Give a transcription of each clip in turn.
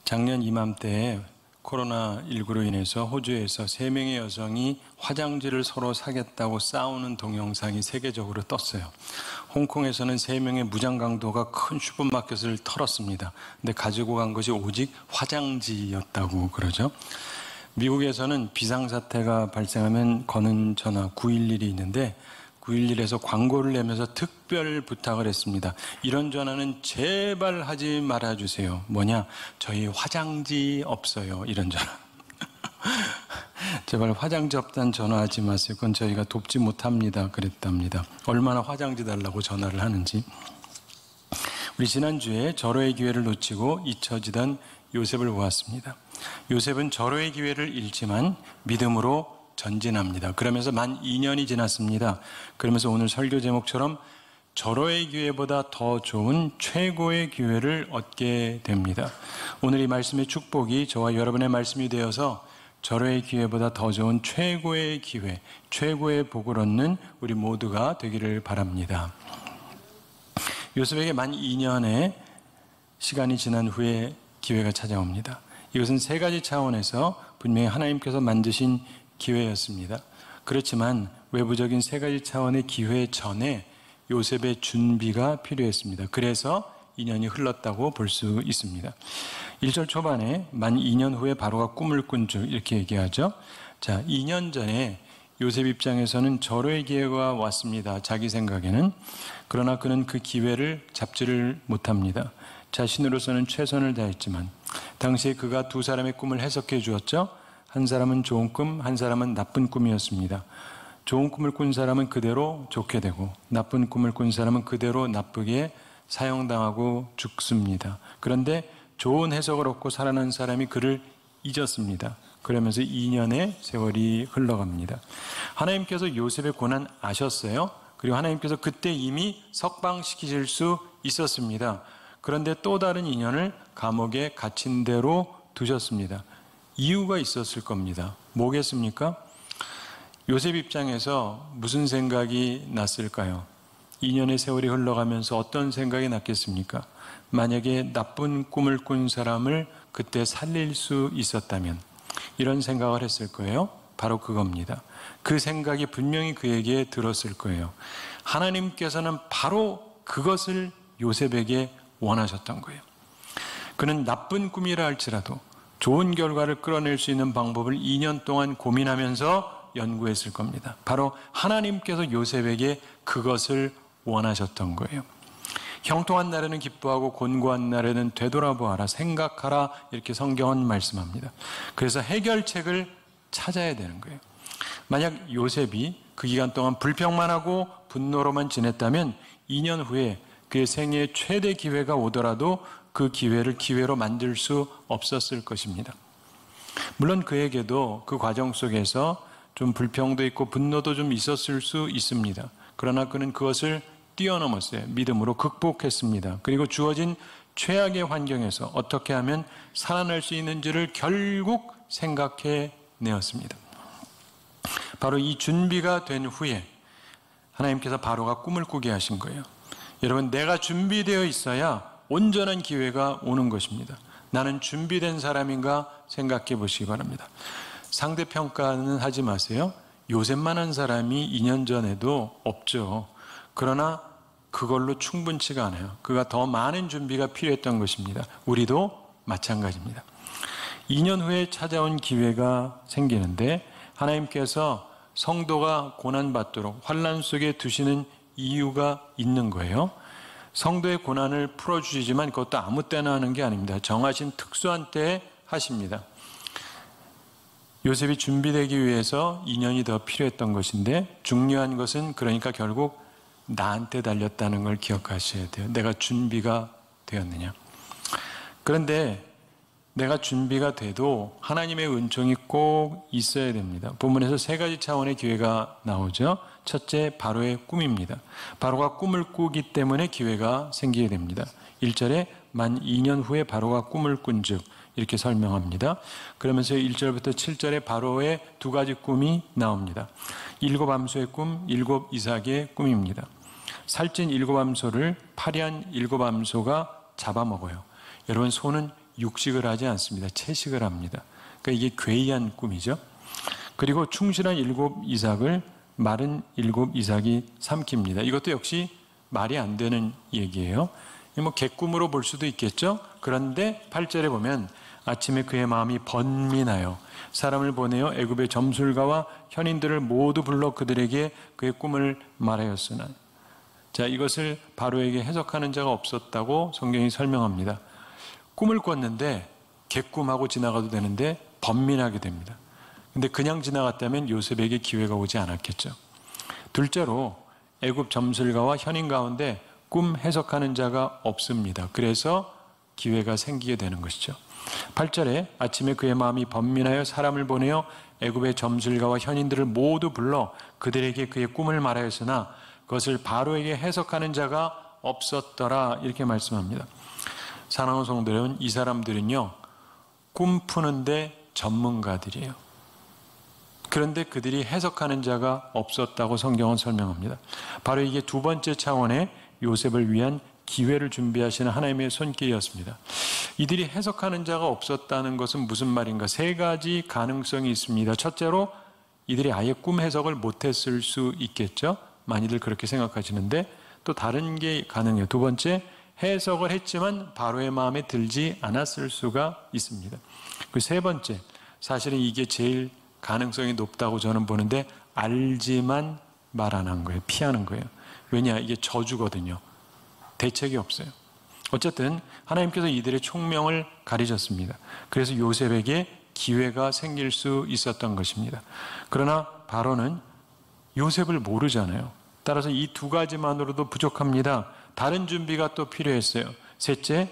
작년 이맘때에 코로나19로 인해서 호주에서 3명의 여성이 화장지를 서로 사겠다고 싸우는 동영상이 세계적으로 떴어요. 홍콩에서는 3명의 무장강도가 큰 슈퍼마켓을 털었습니다. 근데 가지고 간 것이 오직 화장지였다고 그러죠. 미국에서는 비상사태가 발생하면 거는 전화 911이 있는데 911에서 광고를 내면서 특별 부탁을 했습니다. 이런 전화는 제발 하지 말아주세요. 뭐냐? 저희 화장지 없어요. 이런 전화. 제발 화장지 없다는 전화하지 마세요. 그건 저희가 돕지 못합니다. 그랬답니다. 얼마나 화장지 달라고 전화를 하는지. 우리 지난주에 절호의 기회를 놓치고 잊혀지던 요셉을 보았습니다. 요셉은 절호의 기회를 잃지만 믿음으로 전진합니다. 그러면서 만 2년이 지났습니다. 그러면서 오늘 설교 제목처럼 절호의 기회보다 더 좋은 최고의 기회를 얻게 됩니다. 오늘 이 말씀의 축복이 저와 여러분의 말씀이 되어서 절호의 기회보다 더 좋은 최고의 기회, 최고의 복을 얻는 우리 모두가 되기를 바랍니다. 요셉에게 만 2년의 시간이 지난 후에 기회가 찾아옵니다. 이것은 3가지 차원에서 분명히 하나님께서 만드신 기회였습니다. 그렇지만 외부적인 3가지 차원의 기회 전에 요셉의 준비가 필요했습니다. 그래서 2년이 흘렀다고 볼 수 있습니다. 1절 초반에 만 2년 후에 바로가 꿈을 꾼 줄 이렇게 얘기하죠. 자, 2년 전에 요셉 입장에서는 절호의 기회가 왔습니다. 자기 생각에는. 그러나 그는 그 기회를 잡지를 못합니다. 자신으로서는 최선을 다했지만 당시에 그가 2사람의 꿈을 해석해 주었죠. 한 사람은 좋은 꿈, 한 사람은 나쁜 꿈이었습니다. 좋은 꿈을 꾼 사람은 그대로 좋게 되고 나쁜 꿈을 꾼 사람은 그대로 나쁘게 사형당하고 죽습니다. 그런데 좋은 해석을 얻고 살아난 사람이 그를 잊었습니다. 그러면서 2년의 세월이 흘러갑니다. 하나님께서 요셉의 고난 아셨어요. 그리고 하나님께서 그때 이미 석방시키실 수 있었습니다. 그런데 또 다른 2년을 감옥에 갇힌 대로 두셨습니다. 이유가 있었을 겁니다. 뭐겠습니까? 요셉 입장에서 무슨 생각이 났을까요? 2년의 세월이 흘러가면서 어떤 생각이 났겠습니까? 만약에 나쁜 꿈을 꾼 사람을 그때 살릴 수 있었다면 이런 생각을 했을 거예요. 바로 그겁니다. 그 생각이 분명히 그에게 들었을 거예요. 하나님께서는 바로 그것을 요셉에게 원하셨던 거예요. 그는 나쁜 꿈이라 할지라도 좋은 결과를 끌어낼 수 있는 방법을 2년 동안 고민하면서 연구했을 겁니다. 바로 하나님께서 요셉에게 그것을 원하셨던 거예요. 형통한 날에는 기뻐하고 곤고한 날에는 되돌아보아라, 생각하라, 이렇게 성경은 말씀합니다. 그래서 해결책을 찾아야 되는 거예요. 만약 요셉이 그 기간 동안 불평만 하고 분노로만 지냈다면 2년 후에 그의 생애의 최대 기회가 오더라도 그 기회를 기회로 만들 수 없었을 것입니다. 물론 그에게도 그 과정 속에서 좀 불평도 있고 분노도 좀 있었을 수 있습니다. 그러나 그는 그것을 뛰어넘었어요. 믿음으로 극복했습니다. 그리고 주어진 최악의 환경에서 어떻게 하면 살아날 수 있는지를 결국 생각해 내었습니다. 바로 이 준비가 된 후에 하나님께서 바로가 꿈을 꾸게 하신 거예요. 여러분, 내가 준비되어 있어야 온전한 기회가 오는 것입니다. 나는 준비된 사람인가 생각해 보시기 바랍니다. 상대평가는 하지 마세요. 요셉만한 사람이 2년 전에도 없죠. 그러나 그걸로 충분치가 않아요. 그가 더 많은 준비가 필요했던 것입니다. 우리도 마찬가지입니다. 2년 후에 찾아온 기회가 생기는데 하나님께서 성도가 고난받도록 환난 속에 두시는 이유가 있는 거예요. 성도의 고난을 풀어주시지만 그것도 아무 때나 하는 게 아닙니다. 정하신 특수한 때에 하십니다. 요셉이 준비되기 위해서 2년이 더 필요했던 것인데 중요한 것은 그러니까 결국 나한테 달렸다는 걸 기억하셔야 돼요. 내가 준비가 되었느냐. 그런데 내가 준비가 돼도 하나님의 은총이 꼭 있어야 됩니다. 본문에서 3가지 차원의 기회가 나오죠. 첫째, 바로의 꿈입니다. 바로가 꿈을 꾸기 때문에 기회가 생기게 됩니다. 1절에 만 2년 후에 바로가 꿈을 꾼즉 이렇게 설명합니다. 그러면서 1절부터 7절에 바로의 2가지 꿈이 나옵니다. 7 암소의 꿈, 7 이삭의 꿈입니다. 살찐 7 암소를 파리한 7 암소가 잡아먹어요. 여러분, 소는 육식을 하지 않습니다. 채식을 합니다. 그러니까 이게 괴이한 꿈이죠. 그리고 충실한 7 이삭을 마른 7 이삭이 삼킵니다. 이것도 역시 말이 안 되는 얘기예요. 뭐 개꿈으로 볼 수도 있겠죠. 그런데 8절에 보면 아침에 그의 마음이 번민하여 사람을 보내어 애굽의 점술가와 현인들을 모두 불러 그들에게 그의 꿈을 말하였으나, 자, 이것을 바로에게 해석하는 자가 없었다고 성경이 설명합니다. 꿈을 꿨는데 개꿈하고 지나가도 되는데 번민하게 됩니다. 근데 그냥 지나갔다면 요셉에게 기회가 오지 않았겠죠. 둘째로 애굽 점술가와 현인 가운데 꿈 해석하는 자가 없습니다. 그래서 기회가 생기게 되는 것이죠. 8절에 아침에 그의 마음이 번민하여 사람을 보내어 애굽의 점술가와 현인들을 모두 불러 그들에게 그의 꿈을 말하였으나 그것을 바로에게 해석하는 자가 없었더라, 이렇게 말씀합니다. 사랑하는 성도들은, 이 사람들은요 꿈 푸는데 전문가들이에요. 그런데 그들이 해석하는 자가 없었다고 성경은 설명합니다. 바로 이게 두 번째 차원의 요셉을 위한 기회를 준비하시는 하나님의 손길이었습니다. 이들이 해석하는 자가 없었다는 것은 무슨 말인가? 세 가지 가능성이 있습니다. 첫째로 이들이 아예 꿈 해석을 못했을 수 있겠죠. 많이들 그렇게 생각하시는데 또 다른 게 가능해요. 두 번째, 해석을 했지만 바로의 마음에 들지 않았을 수가 있습니다. 그 세 번째, 사실은 이게 제일 가능성이 높다고 저는 보는데, 알지만 말 안 한 거예요. 피하는 거예요. 왜냐? 이게 저주거든요. 대책이 없어요. 어쨌든 하나님께서 이들의 총명을 가리셨습니다. 그래서 요셉에게 기회가 생길 수 있었던 것입니다. 그러나 바로는 요셉을 모르잖아요. 따라서 이 두 가지만으로도 부족합니다. 다른 준비가 또 필요했어요. 셋째,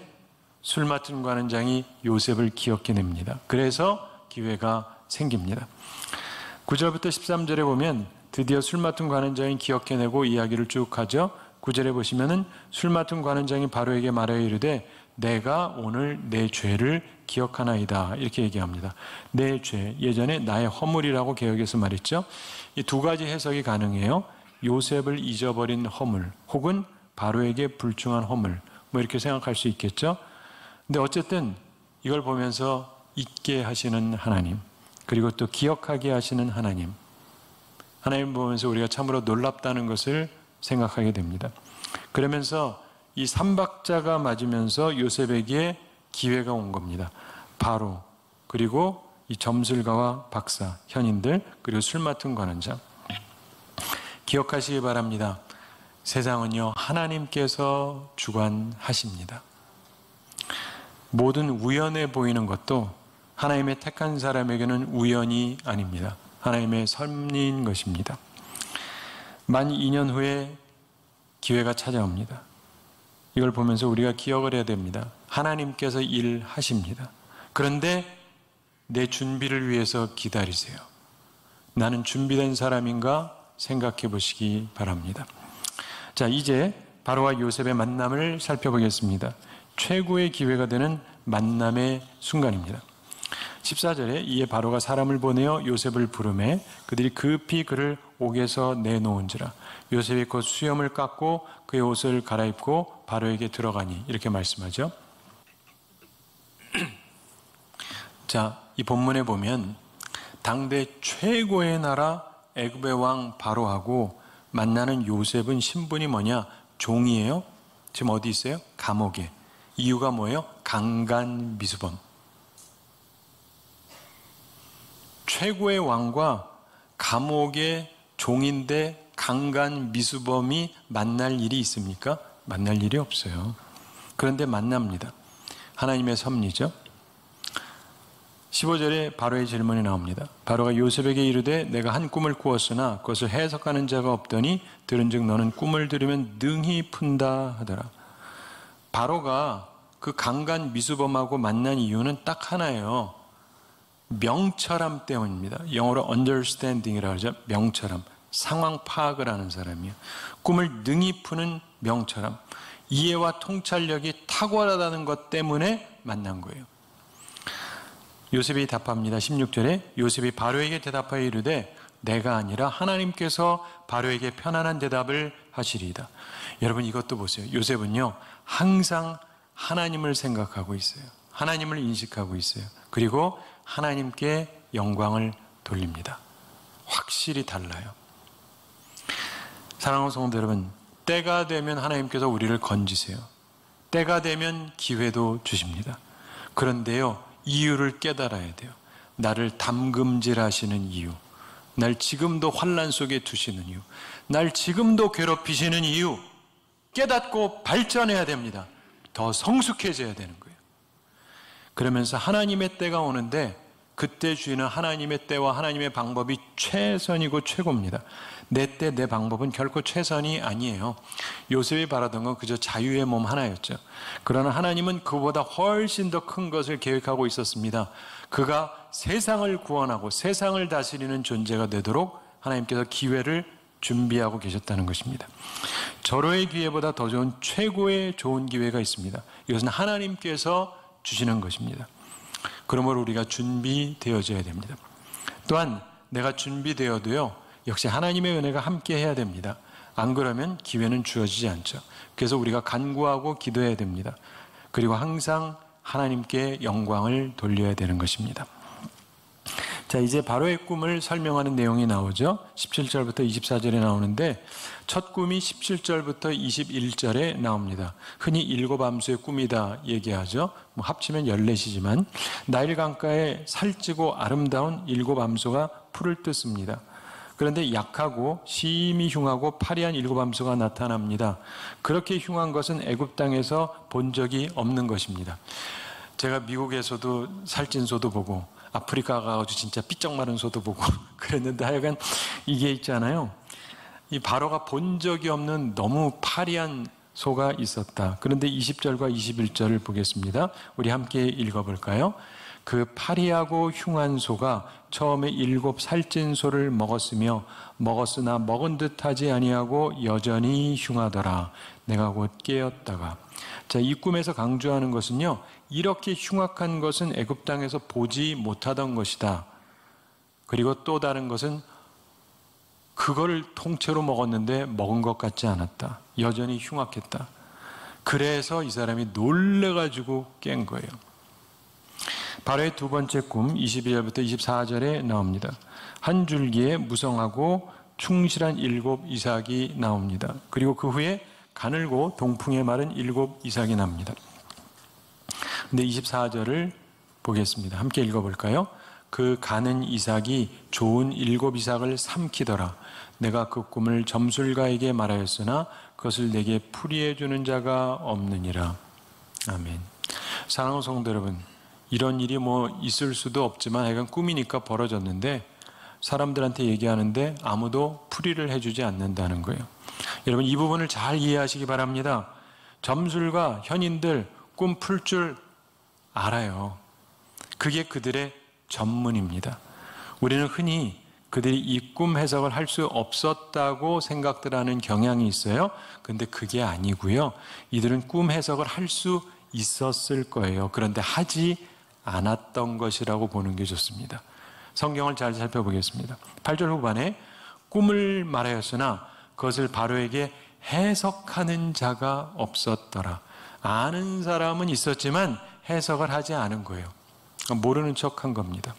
술 맡은 관원장이 요셉을 기억해냅니다. 그래서 기회가 생깁니다. 9절부터 13절에 보면 드디어 술 맡은 관원장이 기억해내고 이야기를 쭉 하죠. 9절에 보시면은 술 맡은 관원장이 바로에게 말하여 이르되 내가 오늘 내 죄를 기억하나이다, 이렇게 얘기합니다. 내 죄, 예전에 나의 허물이라고 개역에서 말했죠. 이 두 가지 해석이 가능해요. 요셉을 잊어버린 허물, 혹은 바로에게 불충한 허물, 뭐 이렇게 생각할 수 있겠죠. 근데 어쨌든 이걸 보면서 잊게 하시는 하나님, 그리고 또 기억하게 하시는 하나님, 하나님 보면서 우리가 참으로 놀랍다는 것을 생각하게 됩니다. 그러면서 이 삼박자가 맞으면서 요셉에게 기회가 온 겁니다. 바로, 그리고 이 점술가와 박사, 현인들, 그리고 술 맡은 관원장. 기억하시기 바랍니다. 세상은요, 하나님께서 주관하십니다. 모든 우연해 보이는 것도 하나님의 택한 사람에게는 우연이 아닙니다. 하나님의 섭리인 것입니다. 만 2년 후에 기회가 찾아옵니다. 이걸 보면서 우리가 기억을 해야 됩니다. 하나님께서 일하십니다. 그런데 내 준비를 위해서 기다리세요. 나는 준비된 사람인가 생각해 보시기 바랍니다. 자, 이제 바로와 요셉의 만남을 살펴보겠습니다. 최고의 기회가 되는 만남의 순간입니다. 14절에 이에 바로가 사람을 보내어 요셉을 부르매 그들이 급히 그를 옥에서 내놓은지라 요셉이 곧 수염을 깎고 그의 옷을 갈아입고 바로에게 들어가니, 이렇게 말씀하죠. 자, 이 본문에 보면 당대 최고의 나라 애굽의 왕 바로하고 만나는 요셉은 신분이 뭐냐? 종이에요. 지금 어디 있어요? 감옥에. 이유가 뭐예요? 강간미수범. 최고의 왕과 감옥의 종인데 강간미수범이 만날 일이 있습니까? 만날 일이 없어요. 그런데 만납니다. 하나님의 섭리죠. 15절에 바로의 질문이 나옵니다. 바로가 요셉에게 이르되 내가 한 꿈을 꾸었으나 그것을 해석하는 자가 없더니 들은즉 너는 꿈을 들으면 능히 푼다 하더라. 바로가 그 강간 미수범하고 만난 이유는 딱 하나예요. 명철함 때문입니다. 영어로 understanding이라고 하죠. 명철함. 상황 파악을 하는 사람이에요. 꿈을 능히 푸는 명철함. 이해와 통찰력이 탁월하다는 것 때문에 만난 거예요. 요셉이 답합니다. 16절에 요셉이 바로에게 대답하여 이르되 내가 아니라 하나님께서 바로에게 편안한 대답을 하시리이다. 여러분, 이것도 보세요. 요셉은요 항상 하나님을 생각하고 있어요. 하나님을 인식하고 있어요. 그리고 하나님께 영광을 돌립니다. 확실히 달라요. 사랑하는 성도 여러분, 때가 되면 하나님께서 우리를 건지세요. 때가 되면 기회도 주십니다. 그런데요, 이유를 깨달아야 돼요. 나를 담금질하시는 이유, 날 지금도 환난 속에 두시는 이유, 날 지금도 괴롭히시는 이유 깨닫고 발전해야 됩니다. 더 성숙해져야 되는 거예요. 그러면서 하나님의 때가 오는데 그때 주인은 하나님의 때와 하나님의 방법이 최선이고 최고입니다. 내 때, 내 방법은 결코 최선이 아니에요. 요셉이 바라던 건 그저 자유의 몸 하나였죠. 그러나 하나님은 그보다 훨씬 더 큰 것을 계획하고 있었습니다. 그가 세상을 구원하고 세상을 다스리는 존재가 되도록 하나님께서 기회를 준비하고 계셨다는 것입니다. 절호의 기회보다 더 좋은 최고의 좋은 기회가 있습니다. 이것은 하나님께서 주시는 것입니다. 그러므로 우리가 준비되어져야 됩니다. 또한 내가 준비되어도요, 역시 하나님의 은혜가 함께 해야 됩니다. 안 그러면 기회는 주어지지 않죠. 그래서 우리가 간구하고 기도해야 됩니다. 그리고 항상 하나님께 영광을 돌려야 되는 것입니다. 자, 이제 바로의 꿈을 설명하는 내용이 나오죠. 17절부터 24절에 나오는데 첫 꿈이 17절부터 21절에 나옵니다. 흔히 일곱 암수의 꿈이다 얘기하죠. 합치면 14시지만 나일 강가에 살찌고 아름다운 일곱 암수가 풀을 뜯습니다. 그런데 약하고 심히 흉하고 파리한 일곱 암수가 나타납니다. 그렇게 흉한 것은 애굽 땅에서 본 적이 없는 것입니다. 제가 미국에서도 살찐 소도 보고 아프리카 가가지고 진짜 삐쩍 마른 소도 보고 그랬는데 하여간 이게 있잖아요. 이 바로가 본 적이 없는 너무 파리한 소가 있었다. 그런데 20절과 21절을 보겠습니다. 우리 함께 읽어볼까요? 그 파리하고 흉한 소가 처음에 일곱 살찐 소를 먹었으나 먹은 듯하지 아니하고 여전히 흉하더라. 내가 곧 깨었다가. 자, 이 꿈에서 강조하는 것은요, 이렇게 흉악한 것은 애굽 땅에서 보지 못하던 것이다. 그리고 또 다른 것은 그거를 통째로 먹었는데 먹은 것 같지 않았다. 여전히 흉악했다. 그래서 이 사람이 놀래가지고 깬 거예요. 바로의 두 번째 꿈 22절부터 24절에 나옵니다. 한 줄기에 무성하고 충실한 일곱 이삭이 나옵니다. 그리고 그 후에 가늘고 동풍에 마른 일곱 이삭이 납니다. 근데 24절을 보겠습니다. 함께 읽어볼까요? 그 가는 이삭이 좋은 일곱 이삭을 삼키더라. 내가 그 꿈을 점술가에게 말하였으나 그것을 내게 풀이해 주는 자가 없느니라. 아멘. 사랑하는 성도 여러분, 이런 일이 있을 수도 없지만 하여간 꿈이니까 벌어졌는데 사람들한테 얘기하는데 아무도 풀이를 해주지 않는다는 거예요. 여러분, 이 부분을 잘 이해하시기 바랍니다. 점술가, 현인들 꿈 풀 줄 알아요. 그게 그들의 전문입니다. 우리는 흔히 그들이 이 꿈 해석을 할 수 없었다고 생각들 하는 경향이 있어요. 근데 그게 아니고요. 이들은 꿈 해석을 할 수 있었을 거예요. 그런데 하지 않았던 것이라고 보는 게 좋습니다. 성경을 잘 살펴보겠습니다. 8절 후반에 꿈을 말하였으나 그것을 바로에게 해석하는 자가 없었더라. 아는 사람은 있었지만 해석을 하지 않은 거예요. 모르는 척한 겁니다.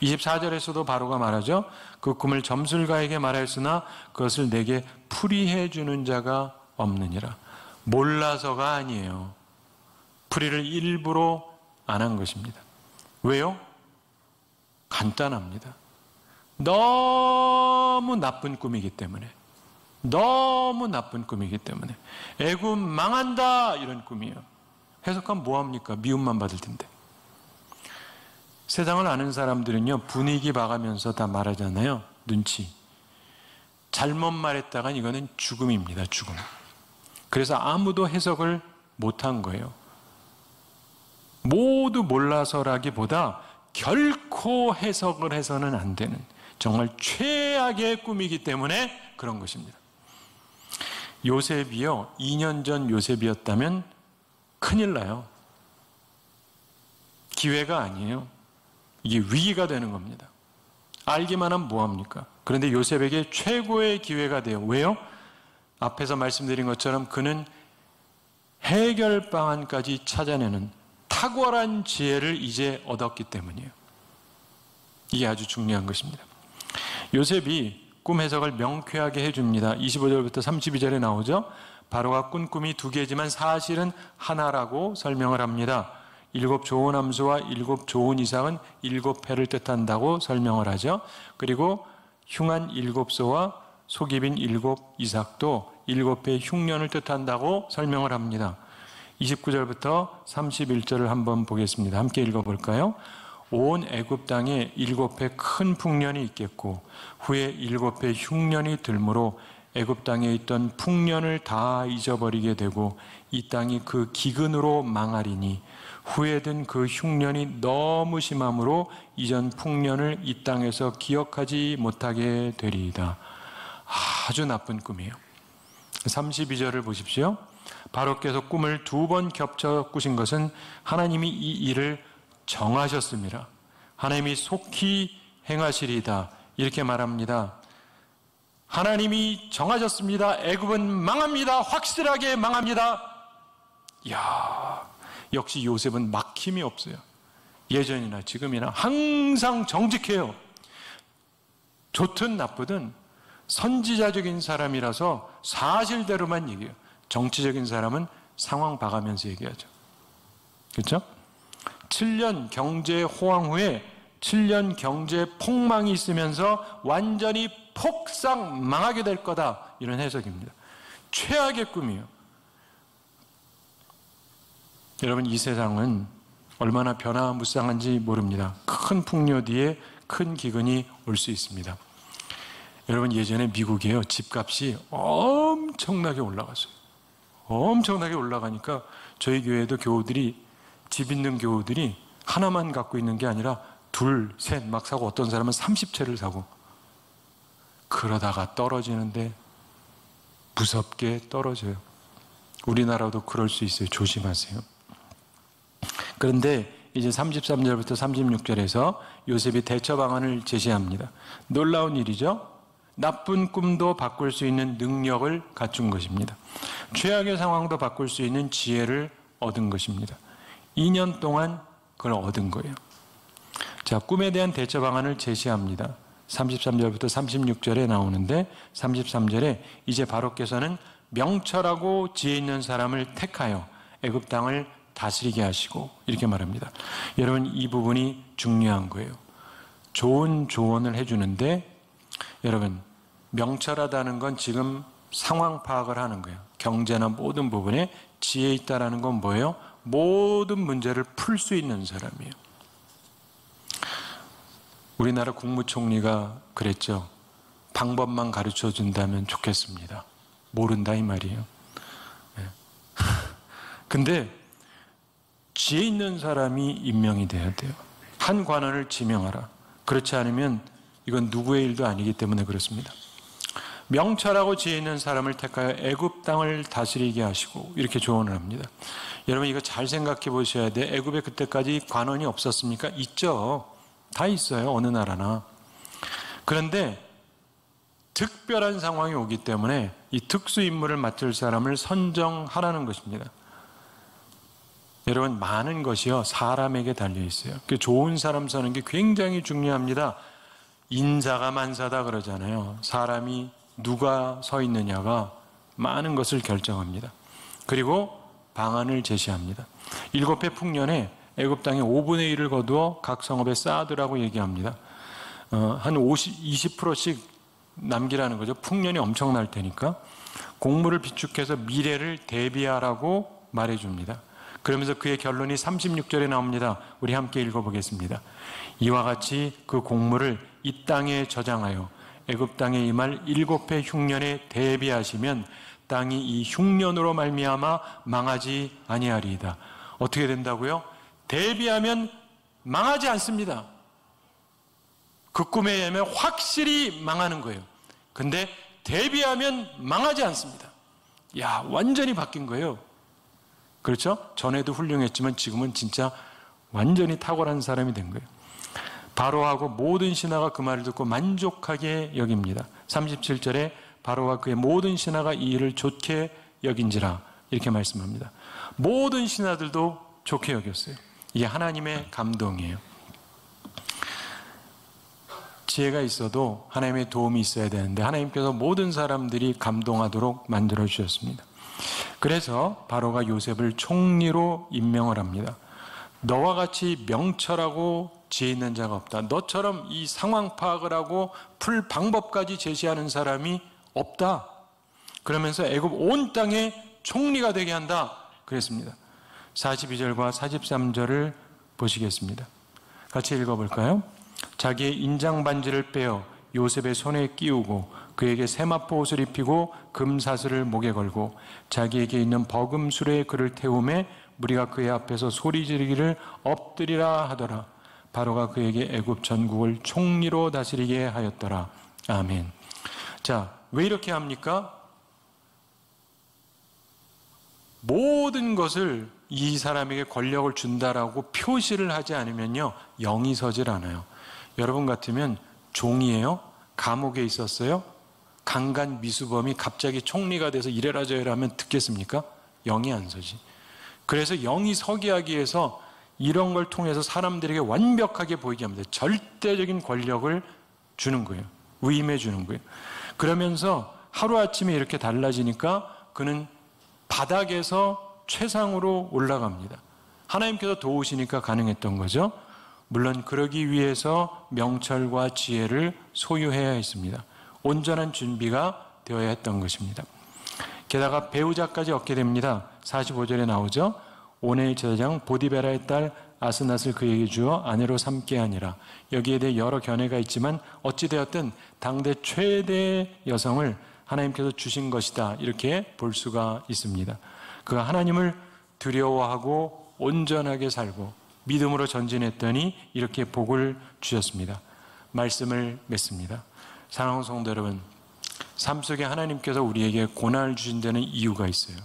24절에서도 바로가 말하죠. 그 꿈을 점술가에게 말하였으나 그것을 내게 풀이해 주는 자가 없느니라. 몰라서가 아니에요. 풀이를 일부러 안 한 것입니다. 왜요? 간단합니다. 너무 나쁜 꿈이기 때문에. 너무 나쁜 꿈이기 때문에. 애굽 망한다 이런 꿈이에요. 해석하면 뭐합니까? 미움만 받을 텐데. 세상을 아는 사람들은요, 분위기 봐가면서 다 말하잖아요. 눈치. 잘못 말했다간 이거는 죽음입니다. 죽음. 그래서 아무도 해석을 못한 거예요. 모두 몰라서라기보다 결코 해석을 해서는 안 되는 정말 최악의 꿈이기 때문에 그런 것입니다. 요셉이요, 2년 전 요셉이었다면 큰일 나요. 기회가 아니에요. 이게 위기가 되는 겁니다. 알기만 하면 뭐합니까? 그런데 요셉에게 최고의 기회가 돼요. 왜요? 앞에서 말씀드린 것처럼 그는 해결 방안까지 찾아내는 탁월한 지혜를 이제 얻었기 때문이에요. 이게 아주 중요한 것입니다. 요셉이 꿈 해석을 명쾌하게 해줍니다. 25절부터 32절에 나오죠. 바로가 꾼 꿈이 2개지만 사실은 하나라고 설명을 합니다. 7 좋은 암소와 7 좋은 이삭은 7해를 뜻한다고 설명을 하죠. 그리고 흉한 7소와 속이 빈 7 이삭도 7해의 흉년을 뜻한다고 설명을 합니다. 29절부터 31절을 한번 보겠습니다. 함께 읽어볼까요? 온 애굽 땅에 7해 큰 풍년이 있겠고 후에 7해 흉년이 들므로 애굽 땅에 있던 풍년을 다 잊어버리게 되고 이 땅이 그 기근으로 망하리니 후에 든 그 흉년이 너무 심함으로 이전 풍년을 이 땅에서 기억하지 못하게 되리이다. 아주 나쁜 꿈이에요. 32절을 보십시오. 바로께서 꿈을 2번 겹쳐 꾸신 것은 하나님이 이 일을 정하셨습니다. 하나님이 속히 행하시리이다. 이렇게 말합니다. 하나님이 정하셨습니다. 애굽은 망합니다. 확실하게 망합니다. 이야, 역시 요셉은 막힘이 없어요. 예전이나 지금이나 항상 정직해요. 좋든 나쁘든 선지자적인 사람이라서 사실대로만 얘기해요. 정치적인 사람은 상황 봐가면서 얘기하죠. 그렇죠? 7년 경제 호황 후에 7년 경제 폭망이 있으면서 완전히 폭삭 망하게 될 거다. 이런 해석입니다. 최악의 꿈이에요. 여러분, 이 세상은 얼마나 변화무쌍한지 모릅니다. 큰 풍요 뒤에 큰 기근이 올 수 있습니다. 여러분, 예전에 미국에요, 집값이 엄청나게 올라갔어요. 엄청나게 올라가니까 저희 교회도 교우들이, 집 있는 교우들이 하나만 갖고 있는 게 아니라 둘, 셋 막 사고, 어떤 사람은 30채를 사고, 그러다가 떨어지는데 무섭게 떨어져요. 우리나라도 그럴 수 있어요. 조심하세요. 그런데 이제 33절부터 36절에서 요셉이 대처 방안을 제시합니다. 놀라운 일이죠. 나쁜 꿈도 바꿀 수 있는 능력을 갖춘 것입니다. 최악의 상황도 바꿀 수 있는 지혜를 얻은 것입니다. 2년 동안 그걸 얻은 거예요. 자, 꿈에 대한 대처 방안을 제시합니다. 33절부터 36절에 나오는데, 33절에 이제 바로께서는 명철하고 지혜 있는 사람을 택하여 애굽 땅을 다스리게 하시고, 이렇게 말합니다. 여러분, 이 부분이 중요한 거예요. 좋은 조언을 해주는데, 여러분, 명철하다는 건 지금 상황 파악을 하는 거예요. 경제나 모든 부분에 지혜 있다라는 건 뭐예요? 모든 문제를 풀 수 있는 사람이에요. 우리나라 국무총리가 그랬죠. 방법만 가르쳐 준다면 좋겠습니다. 모른다 이 말이에요. 네. 근데 지혜 있는 사람이 임명이 돼야 돼요. 한 관원을 지명하라. 그렇지 않으면 이건 누구의 일도 아니기 때문에 그렇습니다. 명철하고 지혜 있는 사람을 택하여 애굽 땅을 다스리게 하시고, 이렇게 조언을 합니다. 여러분, 이거 잘 생각해 보셔야 돼. 애굽에 그때까지 관원이 없었습니까? 있죠. 다 있어요. 어느 나라나. 그런데 특별한 상황이 오기 때문에 이 특수 임무를 맡을 사람을 선정하라는 것입니다. 여러분, 많은 것이요 사람에게 달려 있어요. 그 좋은 사람 서는 게 굉장히 중요합니다. 인사가 만사다 그러잖아요. 사람이 누가 서 있느냐가 많은 것을 결정합니다. 그리고 방안을 제시합니다. 7해 풍년에 애굽 땅의 5분의 1을 거두어 각 성읍에 쌓아두라고 얘기합니다. 한 20%씩 남기라는 거죠. 풍년이 엄청날 테니까. 곡물을 비축해서 미래를 대비하라고 말해줍니다. 그러면서 그의 결론이 36절에 나옵니다. 우리 함께 읽어보겠습니다. 이와 같이 그 곡물을 이 땅에 저장하여 애굽 땅에 임할 7해 흉년에 대비하시면 땅이 이 흉년으로 말미암아 망하지 아니하리이다. 어떻게 된다고요? 대비하면 망하지 않습니다. 그 꿈에 의하면 확실히 망하는 거예요. 근데 대비하면 망하지 않습니다. 야, 완전히 바뀐 거예요. 그렇죠? 전에도 훌륭했지만 지금은 진짜 완전히 탁월한 사람이 된 거예요. 바로하고 모든 신하가 그 말을 듣고 만족하게 여깁니다. 37절에 바로와 그의 모든 신하가 이 일을 좋게 여긴지라, 이렇게 말씀합니다. 모든 신하들도 좋게 여겼어요. 이게 하나님의 감동이에요. 지혜가 있어도 하나님의 도움이 있어야 되는데 하나님께서 모든 사람들이 감동하도록 만들어 주셨습니다. 그래서 바로가 요셉을 총리로 임명을 합니다. 너와 같이 명철하고 지혜 있는 자가 없다. 너처럼 이 상황 파악을 하고 풀 방법까지 제시하는 사람이 없다. 그러면서 애굽 온 땅에 총리가 되게 한다. 그랬습니다. 42절과 43절을 보시겠습니다. 같이 읽어볼까요? 자기의 인장 반지를 빼어 요셉의 손에 끼우고 그에게 세마포 옷을 입히고 금사슬을 목에 걸고 자기에게 있는 버금술에 그를 태우매 무리가 그의 앞에서 소리 지르기를 엎드리라 하더라. 바로가 그에게 애굽 전국을 총리로 다스리게 하였더라. 아멘. 자, 왜 이렇게 합니까? 모든 것을 이 사람에게 권력을 준다라고 표시를 하지 않으면요, 영이 서질 않아요. 여러분 같으면 종이에요? 감옥에 있었어요? 강간 미수범이 갑자기 총리가 돼서 이래라 저래라 하면 듣겠습니까? 영이 안 서지. 그래서 영이 서게 하기 위해서 이런 걸 통해서 사람들에게 완벽하게 보이게 합니다. 절대적인 권력을 주는 거예요. 위임해 주는 거예요. 그러면서 하루아침에 이렇게 달라지니까 그는 바닥에서 최상으로 올라갑니다. 하나님께서 도우시니까 가능했던 거죠. 물론 그러기 위해서 명철과 지혜를 소유해야 했습니다. 온전한 준비가 되어야 했던 것입니다. 게다가 배우자까지 얻게 됩니다. 45절에 나오죠. 온의 제사장 보디베라의 딸 아스낫을 그에게 주어 아내로 삼게 하니라. 여기에 대해 여러 견해가 있지만 어찌되었든 당대 최대 여성을 하나님께서 주신 것이다, 이렇게 볼 수가 있습니다. 그가 하나님을 두려워하고 온전하게 살고 믿음으로 전진했더니 이렇게 복을 주셨습니다. 말씀을 맺습니다. 사랑하는 성도 여러분, 삶 속에 하나님께서 우리에게 고난을 주신다는 이유가 있어요.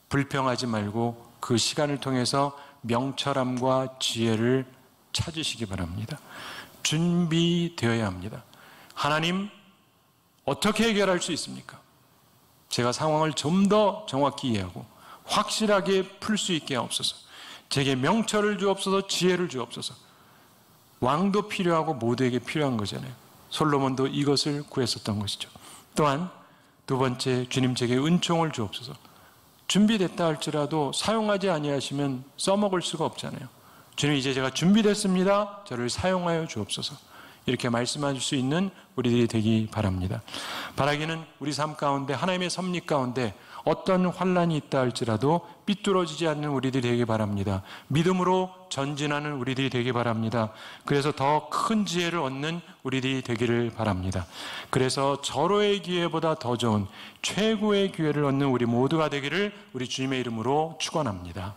불평하지 말고 그 시간을 통해서 명철함과 지혜를 찾으시기 바랍니다. 준비되어야 합니다. 하나님, 어떻게 해결할 수 있습니까? 제가 상황을 좀 더 정확히 이해하고 확실하게 풀 수 있게 하옵소서. 제게 명철을 주옵소서, 지혜를 주옵소서. 왕도 필요하고 모두에게 필요한 거잖아요. 솔로몬도 이것을 구했었던 것이죠. 또한 두 번째, 주님 제게 은총을 주옵소서. 준비됐다 할지라도 사용하지 아니하시면 써먹을 수가 없잖아요. 주님, 이제 제가 준비됐습니다. 저를 사용하여 주옵소서. 이렇게 말씀하실 수 있는 우리들이 되기 바랍니다. 바라기는 우리 삶 가운데 하나님의 섭리 가운데 어떤 환난이 있다 할지라도 삐뚤어지지 않는 우리들이 되기 바랍니다. 믿음으로 전진하는 우리들이 되기 바랍니다. 그래서 더 큰 지혜를 얻는 우리들이 되기를 바랍니다. 그래서 절호의 기회보다 더 좋은 최고의 기회를 얻는 우리 모두가 되기를 우리 주님의 이름으로 축원합니다.